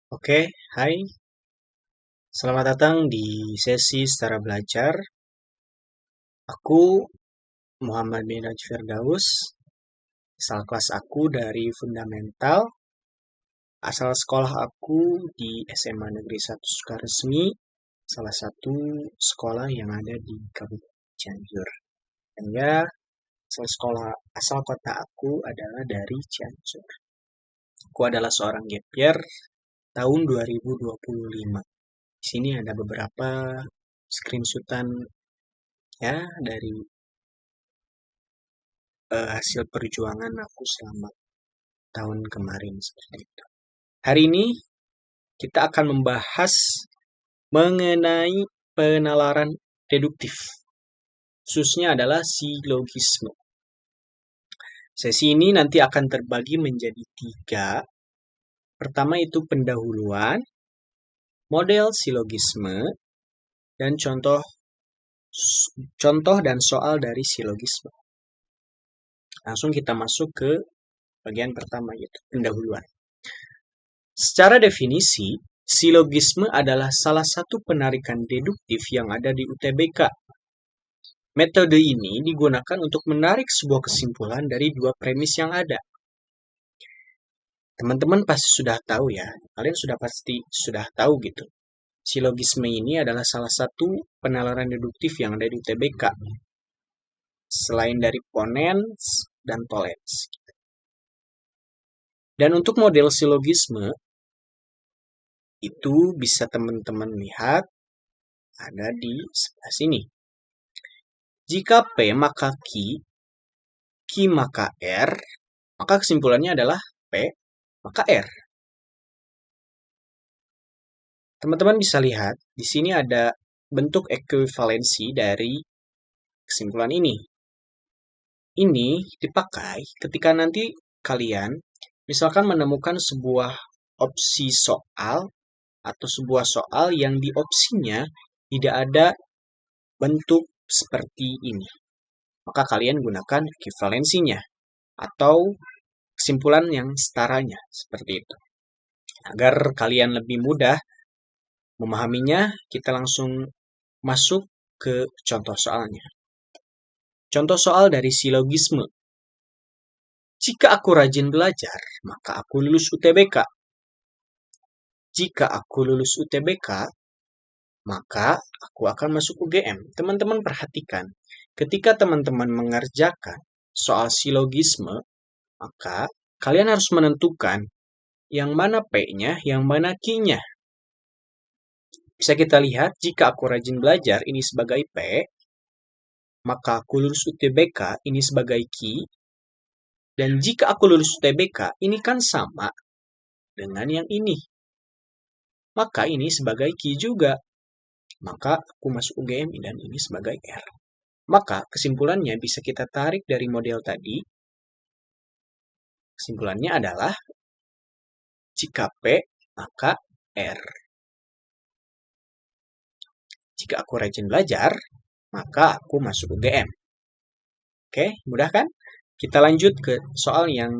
Oke, hai. Selamat datang di sesi Setara Belajar. Aku Muhammad Minaj Firdaus, asal kelas aku dari Fundamental, asal sekolah aku di SMA Negeri 1 Sukaresmi, salah satu sekolah yang ada di Kabupaten Cianjur. Dan ya, asal kota aku adalah dari Cianjur. Aku adalah seorang gap year tahun 2025. Di sini ada beberapa screenshotan ya dari hasil perjuangan aku selama tahun kemarin seperti itu. Hari ini kita akan membahas mengenai penalaran deduktif. Khususnya adalah silogisme. Sesi ini nanti akan terbagi menjadi 3. Pertama itu pendahuluan, model silogisme, dan contoh dan soal dari silogisme. Langsung kita masuk ke bagian pertama yaitu pendahuluan. Secara definisi, silogisme adalah salah satu penarikan deduktif yang ada di UTBK. Metode ini digunakan untuk menarik sebuah kesimpulan dari dua premis yang ada. Teman-teman pasti sudah tahu ya, kalian pasti sudah tahu gitu. Silogisme ini adalah salah satu penalaran deduktif yang ada di UTBK. Selain dari ponens dan tollens. Dan untuk model silogisme, itu bisa teman-teman lihat ada di sebelah sini. Jika P maka Q maka R, maka kesimpulannya adalah P maka R. Teman-teman bisa lihat, di sini ada bentuk ekuivalensi dari kesimpulan ini. Ini dipakai ketika nanti kalian misalkan menemukan sebuah opsi soal atau sebuah soal yang di opsinya tidak ada bentuk seperti ini. Maka kalian gunakan ekuivalensinya atau kesimpulan yang setaranya seperti itu. Agar kalian lebih mudah memahaminya, kita langsung masuk ke contoh soalnya. Contoh soal dari silogisme. Jika aku rajin belajar, maka aku lulus UTBK. Jika aku lulus UTBK, maka aku akan masuk UGM. Teman-teman perhatikan, ketika teman-teman mengerjakan soal silogisme, maka kalian harus menentukan yang mana P-nya, yang mana Q-nya. Bisa kita lihat, jika aku rajin belajar, ini sebagai P, maka aku lulus UTBK, ini sebagai Q, dan jika aku lulus UTBK, ini kan sama dengan yang ini. Maka ini sebagai Q juga. Maka aku masuk UGM dan ini sebagai R. Maka kesimpulannya bisa kita tarik dari model tadi. Kesimpulannya adalah jika P, maka R. Jika aku rajin belajar, maka aku masuk UGM. Oke, mudah kan? Kita lanjut ke soal yang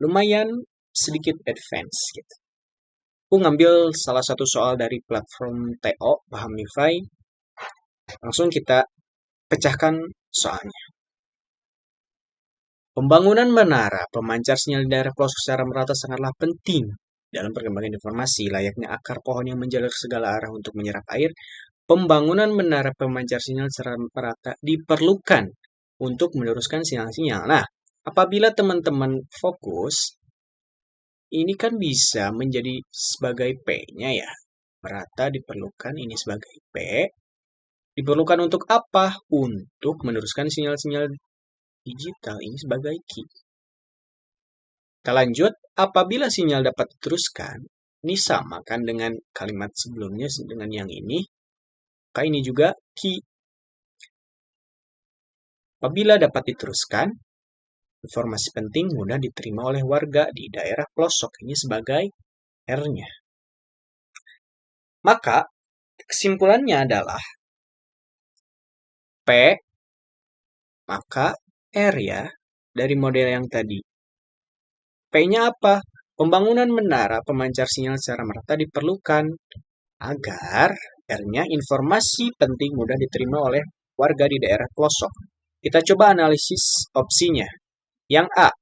lumayan sedikit advance gitu. Aku ngambil salah satu soal dari platform TO, Pahamify. Langsung kita pecahkan soalnya. Pembangunan menara pemancar sinyal di daerah pelosok secara merata sangatlah penting dalam perkembangan informasi. Layaknya akar pohon yang menjalar ke segala arah untuk menyerap air, pembangunan menara pemancar sinyal secara merata diperlukan untuk meneruskan sinyal-sinyal. Nah, apabila teman-teman fokus, ini kan bisa menjadi sebagai P-nya ya. Merata diperlukan, ini sebagai P. Diperlukan untuk apa? Untuk meneruskan sinyal-sinyal digital, ini sebagai Q. Kita lanjut, apabila sinyal dapat diteruskan, ini sama kan dengan kalimat sebelumnya dengan yang ini, maka ini juga Q. Apabila dapat diteruskan, informasi penting mudah diterima oleh warga di daerah pelosok, ini sebagai R-nya. Maka kesimpulannya adalah P maka R ya dari model yang tadi. P-nya apa? Pembangunan menara pemancar sinyal secara merata diperlukan agar R-nya informasi penting mudah diterima oleh warga di daerah pelosok. Kita coba analisis opsinya. Yang A,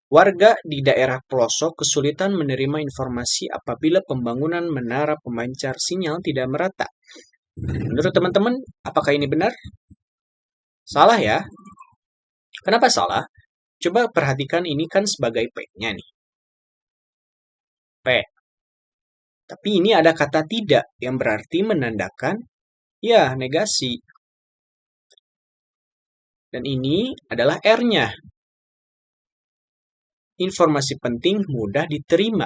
warga di daerah pelosok kesulitan menerima informasi apabila pembangunan menara pemancar sinyal tidak merata. Menurut teman-teman, apakah ini benar? Salah ya. Kenapa salah? Coba perhatikan ini kan sebagai P-nya nih. P. Tapi ini ada kata tidak yang berarti menandakan ya negasi. Dan ini adalah R-nya. Informasi penting mudah diterima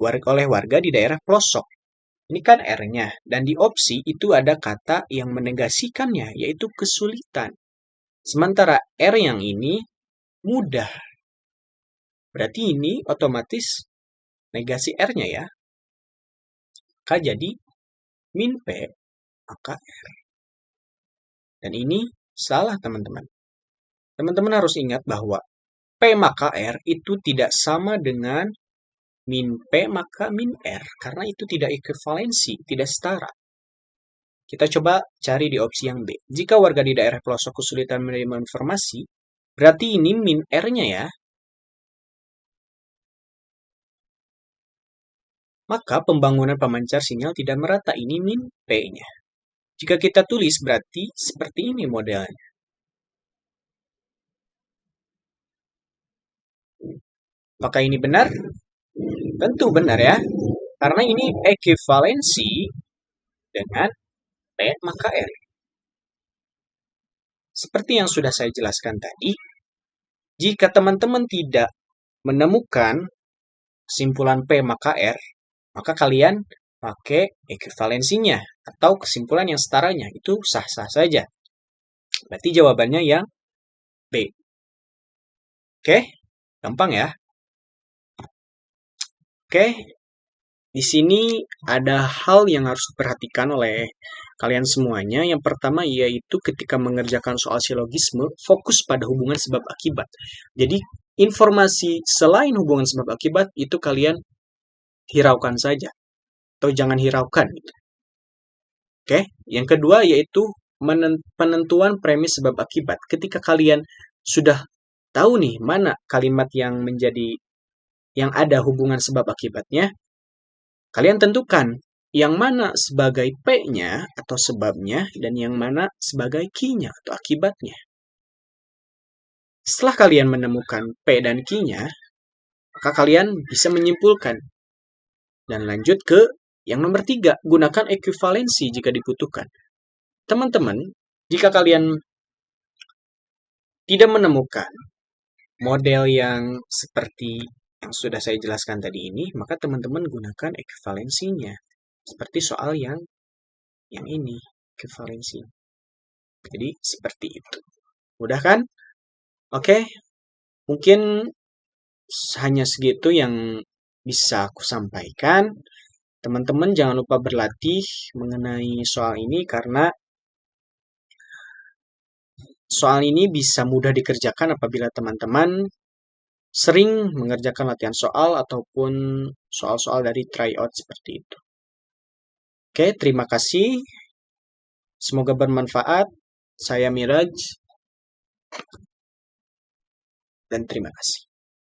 oleh warga di daerah pelosok. Ini kan R-nya. Dan di opsi itu ada kata yang menegasikannya, yaitu kesulitan. Sementara R yang ini mudah. Berarti ini otomatis negasi R-nya ya. Maka jadi min P maka R. Dan ini salah teman-teman. Teman-teman harus ingat bahwa P maka R itu tidak sama dengan min P maka min R. Karena itu tidak ekuivalensi, tidak setara. Kita coba cari di opsi yang B. Jika warga di daerah pelosok kesulitan menerima informasi, berarti ini min R-nya ya. Maka pembangunan pemancar sinyal tidak merata, ini min P-nya. Jika kita tulis berarti seperti ini modelnya. Apakah ini benar? Tentu benar ya. Karena ini ekuivalensi dengan P maka R. Seperti yang sudah saya jelaskan tadi, jika teman-teman tidak menemukan kesimpulan P maka R, maka kalian pakai ekuivalensinya atau kesimpulan yang setaranya. Itu sah-sah saja. Berarti jawabannya yang B. Oke, gampang ya. Oke, di sini ada hal yang harus diperhatikan oleh kalian semuanya. Yang pertama yaitu ketika mengerjakan soal silogisme, fokus pada hubungan sebab akibat. Jadi, informasi selain hubungan sebab akibat itu kalian hiraukan saja. Atau jangan hiraukan. Oke, yang kedua yaitu penentuan premis sebab akibat. Ketika kalian sudah tahu nih mana kalimat yang ada hubungan sebab akibatnya, kalian tentukan yang mana sebagai P-nya atau sebabnya dan yang mana sebagai Q-nya atau akibatnya. Setelah kalian menemukan P dan Q-nya, maka kalian bisa menyimpulkan. Dan lanjut ke yang nomor 3, gunakan ekuivalensi jika dibutuhkan. Teman-teman, jika kalian tidak menemukan model yang seperti yang sudah saya jelaskan tadi ini, maka teman-teman gunakan ekuivalensinya. Seperti soal yang ini, ekuivalensi. Jadi, seperti itu. Mudah kan? Oke, mungkin hanya segitu yang bisa aku sampaikan. Teman-teman jangan lupa berlatih mengenai soal ini karena soal ini bisa mudah dikerjakan apabila teman-teman sering mengerjakan latihan soal ataupun soal-soal dari tryout seperti itu. Oke, terima kasih. Semoga bermanfaat. Saya Miraj. Dan terima kasih.